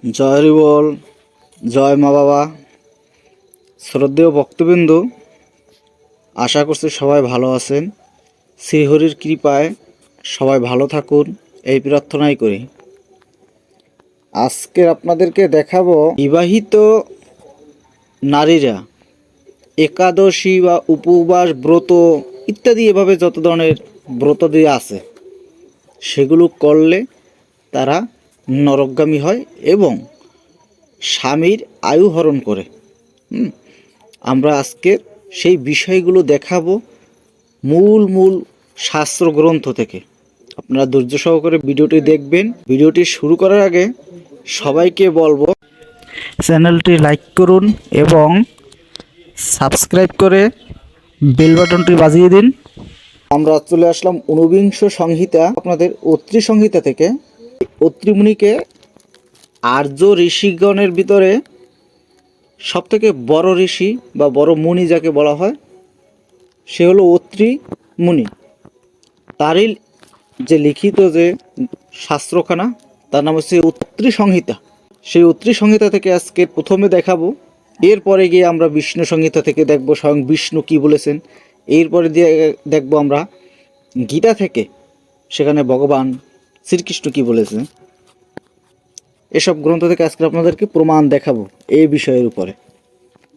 জয় হরি বল। জয় মা বাবা। শ্রদ্ধেয় ভক্তবৃন্দ, আশা করছি সবাই ভালো আছেন। শ্রীহরির কৃপায় সবাই ভালো থাকুন, এই প্রার্থনাই করি। আজকে আপনাদেরকে দেখাবো বিবাহিত নারীরা একাদশী বা উপবাস ব্রত ইত্যাদি এভাবে যত ধরনের ব্রত দিয়ে আছে সেগুলো করলে তারা নরকগামী হয় এবং স্বামীর আয়ু হরণ করে। আমরা আজকে সেই বিষয়গুলো দেখাবো মূল মূল শাস্ত্র গ্রন্থ থেকে। আপনারা ধৈর্য সহকারে ভিডিওটি দেখবেন। ভিডিওটি শুরু করার আগে সবাইকে বলবো চ্যানেলটি লাইক করুন এবং সাবস্ক্রাইব করে বেল বাটনটি বাজিয়ে দিন। আমরা চলে আসলাম ঊনবিংশ সংহিতা, আপনাদের অত্রি সংহিতা থেকে। অত্রি মুনিকে আর্য ঋষিগণের ভিতরে সবথেকে বড় ঋষি বা বড় মুনি যাকে বলা হয় সে হলো অত্রি মুনি। তারই যে লিখিত যে শাস্ত্রখানা তার নাম হচ্ছে অত্রি সংহিতা। সেই অত্রি সংহিতা থেকে আজকে প্রথমে দেখাবো, এরপরে গিয়ে আমরা বিষ্ণু সংহিতা থেকে দেখব স্বয়ং বিষ্ণু কি বলেছেন। এরপরে দিয়ে দেখব আমরা গীতা থেকে, সেখানে ভগবান শ্রীকৃষ্ণ কি বলেছেন। এসব গ্রন্থ থেকে আজকে আপনাদেরকে প্রমাণ দেখাবো এই বিষয়ের উপরে।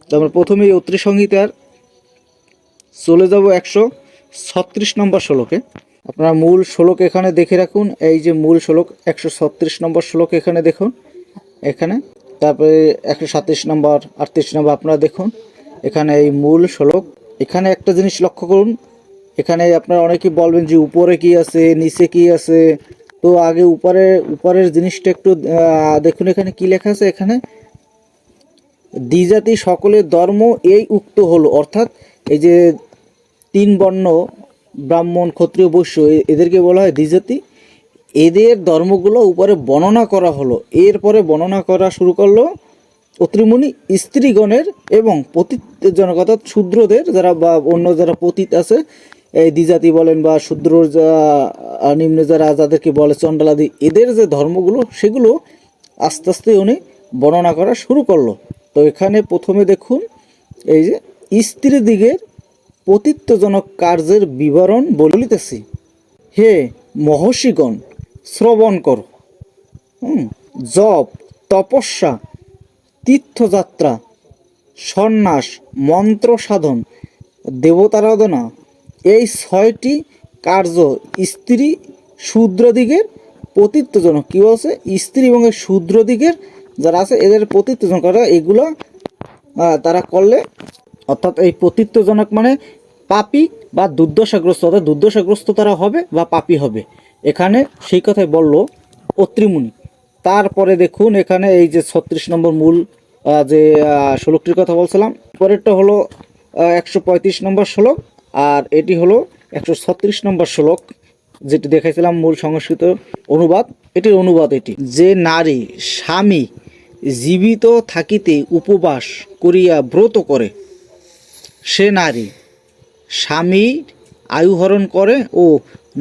তো আমরা প্রথমেই অত্রি সংহিতার চলে যাব 136 নম্বর শ্লোকে। আপনারা মূল শ্লোক এখানে দেখে রাখুন। এই যে মূল শ্লোক 136 নম্বর শ্লোক এখানে দেখুন, এখানে। তারপরে 137 নম্বর 38 নম্বর আপনারা দেখুন, এখানে এই মূল শ্লোক। এখানে একটা জিনিস লক্ষ্য করুন, এখানে আপনারা অনেকেই বলবেন যে উপরে কি আছে নিচে কি আছে। তো আগে উপরের জিনিসটা একটু দেখুন, এখানে কি লেখা আছে। এখানে দ্বিজাতি সকলের ধর্ম এই উক্ত হলো, অর্থাৎ এই যে তিন বর্ণ ব্রাহ্মণ ক্ষত্রিয় বৈশ্য এদেরকে বলা হয় দ্বিজাতি। এদের ধর্মগুলো উপরে বর্ণনা করা হলো। এরপরে বর্ণনা করা শুরু করলো অত্রিমুনি স্ত্রীগণের এবং পতিতজনক, অর্থাৎ শূদ্রদের যারা বা অন্য যারা পতিত আছে, এই দ্বিজাতি বলেন বা শূদ্র নিম্ন যারা যাদেরকে বলে চণ্ডালাদি, এদের যে ধর্মগুলো সেগুলো আস্তে আস্তে উনি বর্ণনা করা শুরু করলো। তো এখানে প্রথমে দেখুন এই যে স্ত্রী দিগের পতিত্বজনক কার্যের বিবরণ বলিতেছি। হে মহর্ষিগণ, শ্রবণ কর। জপ, তপস্যা, তীর্থযাত্রা, সন্ন্যাস, মন্ত্র সাধন, দেবতারাধনা, এই 6টি কার্য স্ত্রী শূদ্রদিগের পতিত্বজনক। কী বলছে? স্ত্রী এবং শূদ্রদিগের যারা আছে এদের পতিত্বজনক, এগুলো তারা করলে, অর্থাৎ এই পতিত্বজনক মানে পাপী বা দুর্দশাগ্রস্ত, অর্থাৎ দুর্দশাগ্রস্ত তারা হবে বা পাপী হবে। এখানে সেই কথাই বলল অত্রিমুনি। তারপরে দেখুন এখানে এই যে 36 নম্বর মূল যে শ্লোকটির কথা বলছিলাম, পরেরটা হলো 135 নম্বর শ্লোক, আর এটি হলো 136 নম্বর শ্লোক, যেটি দেখাইছিলাম মূল সংস্কৃত অনুবাদ। এটির অনুবাদ এটি, যে নারী স্বামী জীবিত থাকিতে উপবাস করিয়া ব্রত করে, সে নারী স্বামীর আয়ু হরণ করে ও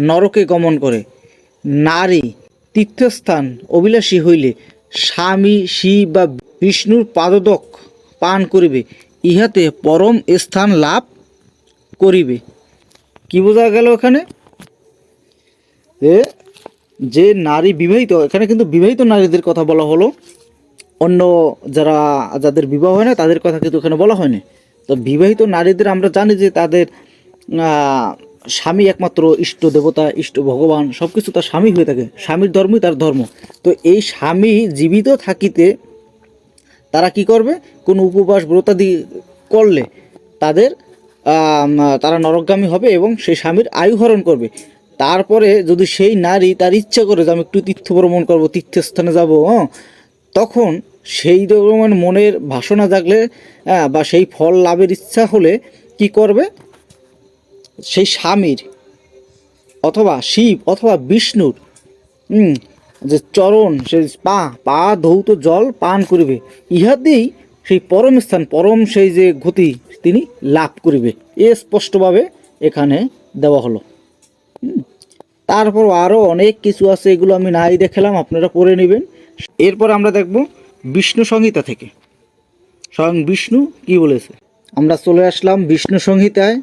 নরকে গমন করে। নারী তীর্থস্থান অভিলাষী হইলে স্বামী শিব বা বিষ্ণুর পাদদক পান করিবে, ইহাতে পরম স্থান লাভ করিবে। কি বোঝা গেল এখানে? যে নারী বিবাহিত, এখানে কিন্তু বিবাহিত নারীদের কথা বলা হলো, অন্য যাদের বিবাহ হয় না তাদের কথা কিন্তু এখানে বলা হয়নি। তো বিবাহিত নারীদের আমরা জানি যে তাদের স্বামী একমাত্র ইষ্ট দেবতা, ইষ্ট ভগবান, সব কিছু তার স্বামী হয়ে থাকে। স্বামীর ধর্মই তার ধর্ম। তো এই স্বামী জীবিত থাকিতে তারা কি করবে? কোনো উপবাস ব্রতাদি করলে তারা নরকগামী হবে এবং সেই স্বামীর আয়ু হরণ করবে। তারপরে যদি সেই নারী তার ইচ্ছা করে যে আমি একটু তীর্থ ভ্রমণ করবো, তীর্থস্থানে যাব, তখন সেই রকম মনের বাসনা জাগলে বা সেই ফল লাভের ইচ্ছা হলে কি করবে? সেই স্বামীর অথবা শিব অথবা বিষ্ণুর যে চরণ, সেই পা ধৌত জল পান করিবে, ইহাতেই সেই পরম স্থান, পরম সেই যে গতি তিনি লাভ করিবে। এ স্পষ্টভাবে এখানে দেওয়া হলো। তারপর আরও অনেক কিছু আছে, এগুলো আমি নাই দেখালাম, আপনারা পড়ে নেবেন। এরপর আমরা দেখব বিষ্ণু সংহিতা থেকে স্বয়ং বিষ্ণু কি বলেছে। আমরা চলে আসলাম বিষ্ণু সংহিতায়।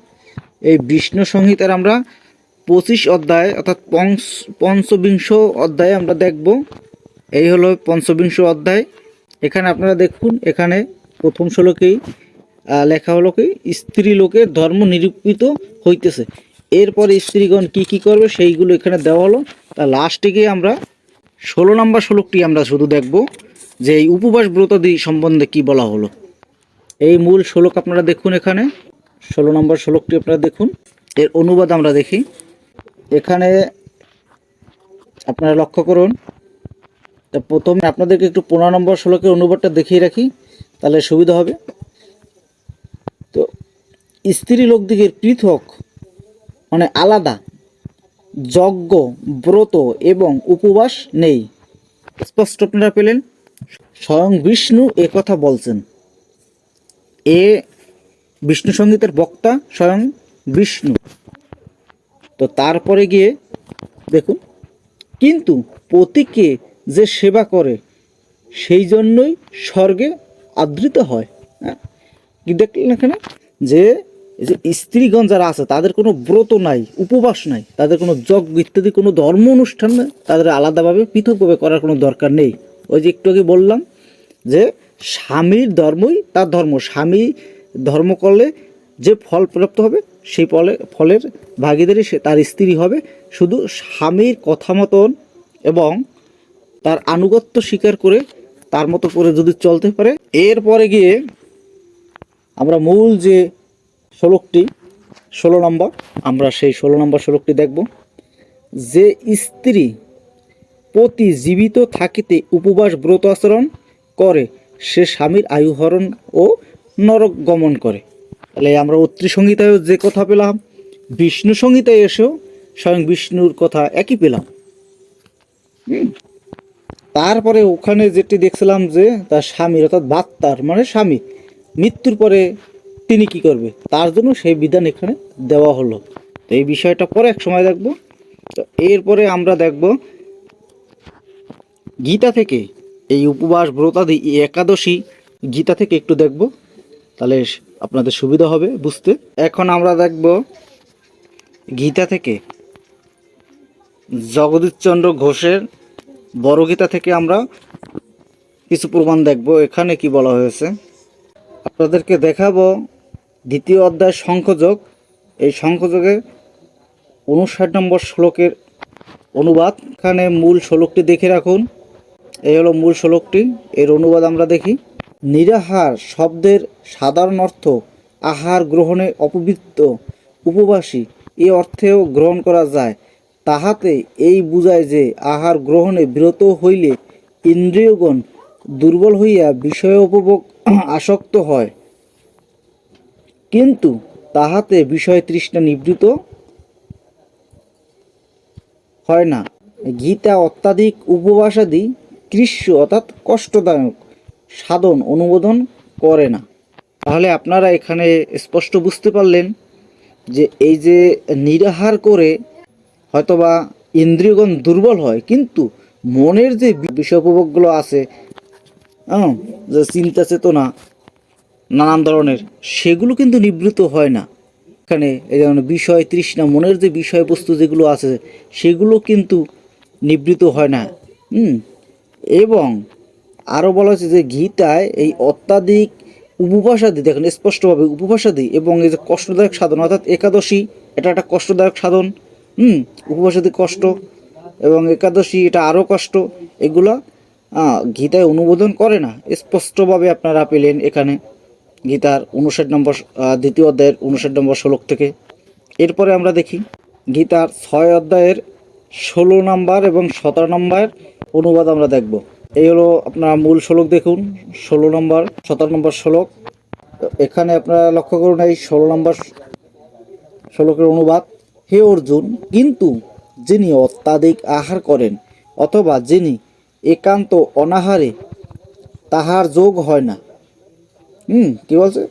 এই বিষ্ণু সংহিতার আমরা 25 অধ্যায় অর্থাৎ পঞ্চবিংশ অধ্যায়ে আমরা দেখব। এই হলো পঞ্চবিংশ অধ্যায়। এখানে আপনারা দেখুন, এখানে প্রথম শ্লোকেই লেখা হলো কি, স্ত্রী লোকের ধর্ম নিরূপিত হইতেছে। এরপরে স্ত্রীগণ কি কি করবে সেইগুলো এখানে দেওয়া হলো। তা লাস্টে গিয়ে আমরা 16 নম্বর শ্লোকটি আমরা শুধু দেখব যে এই উপবাস ব্রতাদি সম্বন্ধে কি বলা হলো। এই মূল শ্লোক আপনারা দেখুন, এখানে 16 নম্বর শ্লোকটি আপনারা দেখুন। এর অনুবাদ আমরা দেখি। এখানে আপনারা লক্ষ্য করুন। তা প্রথমে আপনাদেরকে একটু 15 নম্বর শ্লোকের অনুবাদটা দেখিয়ে রাখি, তাহলে সুবিধা হবে। তো স্ত্রী লোকদিগের পৃথক মানে আলাদা যজ্ঞ, ব্রত এবং উপবাস নেই। স্পষ্ট আপনারা পেলেন, স্বয়ং বিষ্ণু এ কথা বলছেন। এ বিষ্ণু সংগীতের বক্তা স্বয়ং বিষ্ণু। তো তারপরে গিয়ে দেখুন, কিন্তু পতিকে যে সেবা করে সেই জন্যই স্বর্গে আদৃত হয়। হ্যাঁ, কি দেখলেন এখানে যে স্ত্রীগণ যারা আছে তাদের কোনো ব্রত নাই, উপবাস নাই, তাদের কোনো যজ্ঞ ইত্যাদি কোনো ধর্ম অনুষ্ঠান নেই, তাদের আলাদাভাবে পৃথকভাবে করার কোনো দরকার নেই। ওই যে একটু আগে বললাম যে স্বামীর ধর্মই তার ধর্ম, স্বামী ধর্ম করলে যে ফল প্রাপ্ত হবে সেই ফলের ভাগীদারি সে তার স্ত্রী হবে। শুধু স্বামীর কথা মতন এবং তার আনুগত্য স্বীকার করে তার মতো করে যদি চলতে পারে। এরপরে গিয়ে আমরা মূল যে শ্লোকটি 16 নম্বর, আমরা সেই 16 নম্বর শ্লোকটি দেখব। যে স্ত্রী পতি জীবিত থাকিতে উপবাস ব্রত আচরণ করে সে স্বামীর আয়ু হরণ ও নরক গমন করে। তাহলে আমরা অত্রি সংহিতায়ও যে কথা পেলাম, বিষ্ণু সংহিতায় এসেও স্বয়ং বিষ্ণুর কথা একই পেলাম। তারপরে ওখানে যেটি দেখছিলাম যে তার স্বামীর অর্থাৎ বাত্তার মানে স্বামী মৃত্যুর পরে তিনি কি করবে তার জন্য সেই বিধান এখানে দেওয়া হলো। তো এই বিষয়টা পরে এক সময় দেখব। তো এরপরে আমরা দেখব গীতা থেকে এই উপবাস ব্রতাদি একাদশী গীতা থেকে একটু দেখব, তাহলে আপনাদের সুবিধা হবে বুঝতে। এখন আমরা দেখব গীতা থেকে জগদীশচন্দ্র ঘোষের বড় গীতা থেকে আমরা কিছু প্রমাণ দেখব। এখানে কি বলা হয়েছে আপনাদেরকে দেখাবো। দ্বিতীয় অধ্যায় শঙ্খযোগ, এই শঙ্খযোগে 59 নম্বর শ্লোকের অনুবাদ। এখানে মূল শ্লোকটি দেখে রাখুন। এই হলো মূল শ্লোকটি, এর অনুবাদ আমরা দেখি। নিরাহার শব্দের সাধারণ অর্থ আহার গ্রহণে অপবৃত্ত, উপবাসী এ অর্থেও গ্রহণ করা যায়। তাহাতে এই বুঝায় যে আহার গ্রহণে বিরত হইলে ইন্দ্রিয়গণ দুর্বল হইয়া বিষয় উপভোগ আসক্ত হয়, কিন্তু তাহাতে বিষয় তৃষ্ণা নিবৃত হয় না। গীতা অত্যাধিক উপবাসাদি কৃষ্য অর্থাৎ কষ্টদায়ক সাধন অনুমোদন করে না। তাহলে আপনারা এখানে স্পষ্ট বুঝতে পারলেন যে এই যে নিরাহার করে হয়তোবা ইন্দ্রিয়গণ দুর্বল হয়, কিন্তু মনের যে বিষয় উপভোগগুলো আছে, যে চিন্তা চেতনা নানান ধরনের, সেগুলো কিন্তু নিবৃত্ত হয় না। এখানে এই যেমন বিষয় তৃষ্ণা, মনের যে বিষয়বস্তু যেগুলো আছে সেগুলো কিন্তু নিবৃত্ত হয় না। এবং আরও বলা হয়েছে যে গীতায় এই অত্যাধিক উপবাসাদি, দেখেন স্পষ্টভাবে উপবাসাদি এবং এই যে কষ্টদায়ক সাধন অর্থাৎ একাদশী, এটা একটা কষ্টদায়ক সাধন। উপবাসাদি কষ্ট এবং একাদশী এটা আরও কষ্ট, এগুলো গীতায় অনুমোদন করে না। স্পষ্টভাবে আপনারা পেলেন এখানে গীতার 59 নম্বর দ্বিতীয় অধ্যায়ের 59 নম্বর শ্লোক থেকে। এরপরে আমরা দেখি গীতার 6 অধ্যায়ের 16 নম্বর এবং 17 নম্বর অনুবাদ আমরা দেখব। এই হলো আপনার মূল শ্লোক দেখুন, 16 নম্বর 17 নম্বর শ্লোক। এখানে আপনারা লক্ষ্য করুন এই 16 নম্বর শ্লোকের অনুবাদ। হে অর্জুন, কিন্তু যিনি অত্যাধিক আহার করেন অথবা যিনি একান্ত অনাহারে তাহার যোগ হয় না। কি বলছে?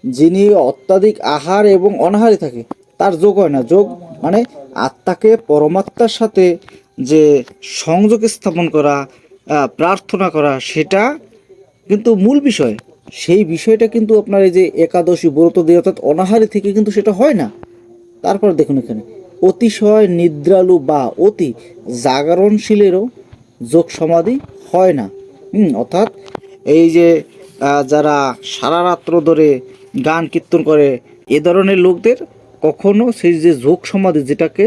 যিনি অত্যাধিক আহার এবং অনাহারে থাকে তার যোগ হয় না। যোগ মানে আত্মাকে পরমাত্মার সাথে যে সংযোগ স্থাপন করা, প্রার্থনা করা, সেটা কিন্তু মূল বিষয়। সেই বিষয়টা কিন্তু আপনার এই যে একাদশী ব্রত দিয়ে অর্থাৎ অনাহারে থেকে কিন্তু সেটা হয় না। তারপর দেখুন এখানে অতিশয় নিদ্রালু বা অতি জাগরণশীলেরও যোগ সমাধি হয় না। অর্থাৎ এই যে যারা সারা রাত্র ধরে গান কীর্তন করে, এ ধরনের লোকদের কখনো সেই যে যোগ সমাধি, যেটাকে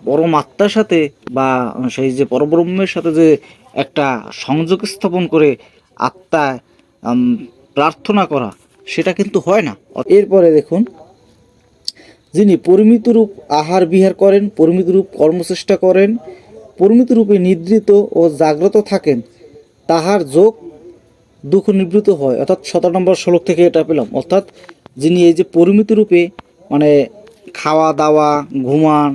পরমাত্মার সাথে বা সেই যে পরব্রহ্মের সাথে যে একটা সংযোগ স্থাপন করে আত্মায় প্রার্থনা করা, সেটা কিন্তু হয় না। এরপরে দেখুন, যিনি পরিমিতরূপ আহার বিহার করেন, পরিমিতরূপ কর্মচেষ্টা করেন, পরিমিতরূপে নিদ্রিত ও জাগ্রত থাকেন, তাহার যোগ দুঃখ নিবৃত হয়। অর্থাৎ 17 নম্বর শ্লোক থেকে এটা পেলাম। অর্থাৎ যিনি এই যে পরিমিত রূপে মানে খাওয়া দাওয়া ঘুমান,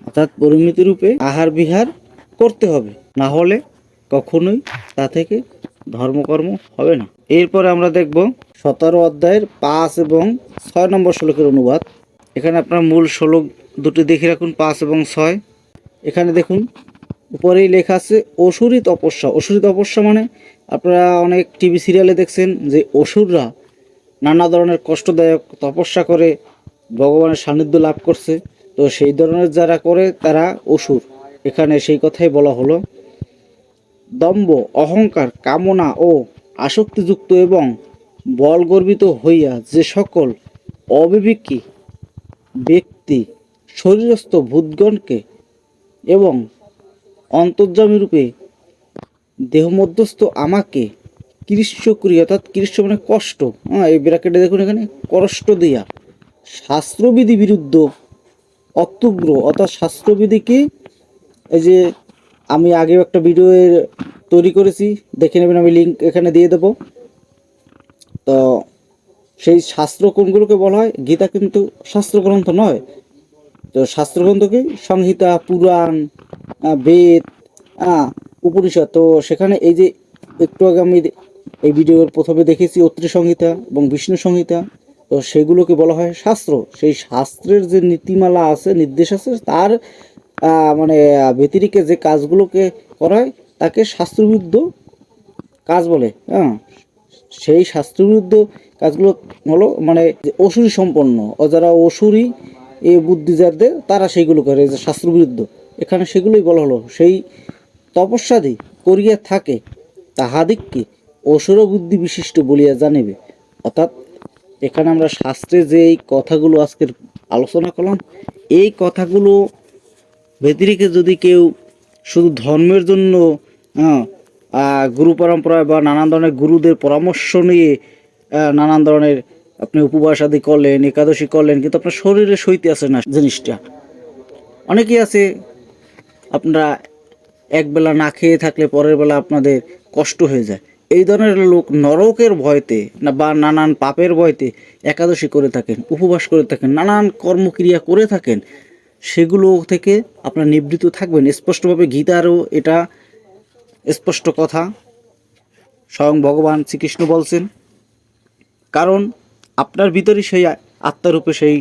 অর্থাৎ পরিমিত রূপে আহার বিহার করতে হবে, না হলে কখনোই তা থেকে ধর্মকর্ম হবে না। এরপরে আমরা দেখব 17 অধ্যায়ের 5 এবং 6 নম্বর শ্লোকের অনুবাদ। এখানে আপনার মূল শ্লোক দুটি দেখে রাখুন, 5 এবং 6। এখানে দেখুন উপরেই লেখা আছে অসুরী তপস্যা। অসুরী তপস্যা মানে আপনারা অনেক টিভি সিরিয়ালে দেখছেন যে অসুররা নানা ধরনের কষ্টদায়ক তপস্যা করে ভগবানের সান্নিধ্য লাভ করছে। তো সেই ধরনের যারা করে তারা অসুর। এখানে সেই কথাই বলা হলো। দম্ভ, অহংকার, কামনা ও আসক্তিযুক্ত এবং বলগর্বিত হইয়া যে সকল অবিবেকী ব্যক্তি শরীরস্থ ভূতগণকে এবং অন্তর্যামী রূপে দেহমধ্যস্থ আমাকে কৃষ্ণ করি, অর্থাৎ কৃষ্ণ মানে কষ্ট, এই ব্র্যাকেটে দেখুন এখানে কষ্ট দিয়া শাস্ত্রবিধি বিরুদ্ধ অত্যুগ্র, অর্থাৎ শাস্ত্রবিধিকে এই যে আমি আগেও একটা ভিডিও তৈরি করেছি, দেখে নেবেন, আমি লিঙ্ক এখানে দিয়ে দেব। তো সেই শাস্ত্র কোনগুলোকে বলা হয়? গীতা কিন্তু শাস্ত্রগ্রন্থ নয়, তো শাস্ত্রগ্রন্থকে সংহিতা, পুরাণ, বেদ, উপনিষদ। তো সেখানে এই যে একটু আগে আমি এই ভিডিওর প্রথমে দেখেছি অত্রি সংহিতা এবং বিষ্ণু সংহিতা, তো সেগুলোকে বলা হয় শাস্ত্র। সেই শাস্ত্রের যে নীতিমালা আছে, নির্দেশ আছে, তার মানে ব্যতিরিক্ত যে কাজগুলোকে করা হয় তাকে শাস্ত্রবিরুদ্ধ কাজ বলে। সেই শাস্ত্রবিরুদ্ধ কাজগুলো হলো মানে অসুরী সম্পন্ন, ও যারা অসুরী এই বুদ্ধি যাদের, তারা সেইগুলো করে যে শাস্ত্রবিরুদ্ধ। এখানে সেগুলোই বলা হলো। সেই তপস্যাদি করিয়া থাকে তাহাদিগকে অসুর বুদ্ধি বিশিষ্ট বলিয়া জানিবে। অর্থাৎ এখানে আমরা শাস্ত্রে যে এই কথাগুলো আজকের আলোচনা করলাম, এই কথাগুলো ব্যতিরিক্ত যদি কেউ শুধু ধর্মের জন্য গুরু পরম্পরায় বা নানান ধরনের গুরুদের পরামর্শ নিয়ে নানান ধরনের আপনি উপবাস আদি করলেন, একাদশী করলেন, কিন্তু আপনার শরীরে সইতে আসে না জিনিসটা। অনেকেই আছে আপনারা একবেলা না খেয়ে থাকলে পরের বেলা আপনাদের কষ্ট হয়ে যায়। এই ধরনের লোক নরকের ভয়তে না বা নানান পাপের ভয়তে একাদশী করে থাকেন, উপবাস করে থাকেন, নানান কর্মক্রিয়া করে থাকেন, সেগুলো থেকে আপনারা নিবৃত্ত থাকবেন। স্পষ্টভাবে গীতারও এটা স্পষ্ট কথা স্বয়ং ভগবান শ্রীকৃষ্ণ বলছেন। কারণ আপনার ভিতরে সেই আত্মারূপে সেই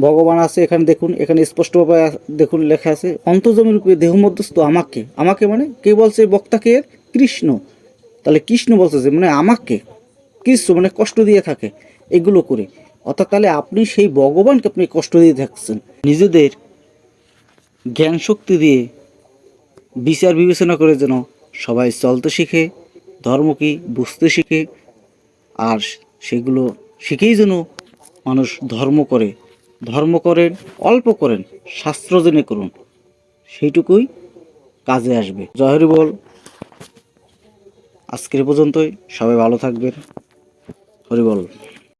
ভগবান আছে। এখানে দেখুন, এখানে স্পষ্টভাবে দেখুন লেখা আছে অন্তর্যামী রূপে দেহ মধ্যস্থ আমাকে। আমাকে মানে কে বলছে? বক্তাকে কৃষ্ণ। তাহলে কৃষ্ণ বলছে যে মানে আমাকে কৃষ্ণ মানে কষ্ট দিয়ে থাকে এগুলো করে। অর্থাৎ তাহলে আপনি সেই ভগবানকে আপনি কষ্ট দিয়ে থাকছেন। নিজেদের জ্ঞান শক্তি দিয়ে বিচার বিবেচনা করে যেন সবাই চলতে শিখে, ধর্ম কি বুঝতে শিখে, আর সেগুলো শিখেই যেন মানুষ ধর্ম করে। ধর্ম করেন, অল্প করেন, শাস্ত্র জেনে করুন, সেইটুকুই কাজে আসবে। জয় হরি বল। আজকের পর্যন্তই, সবাই ভালো থাকবেন। হরি বল।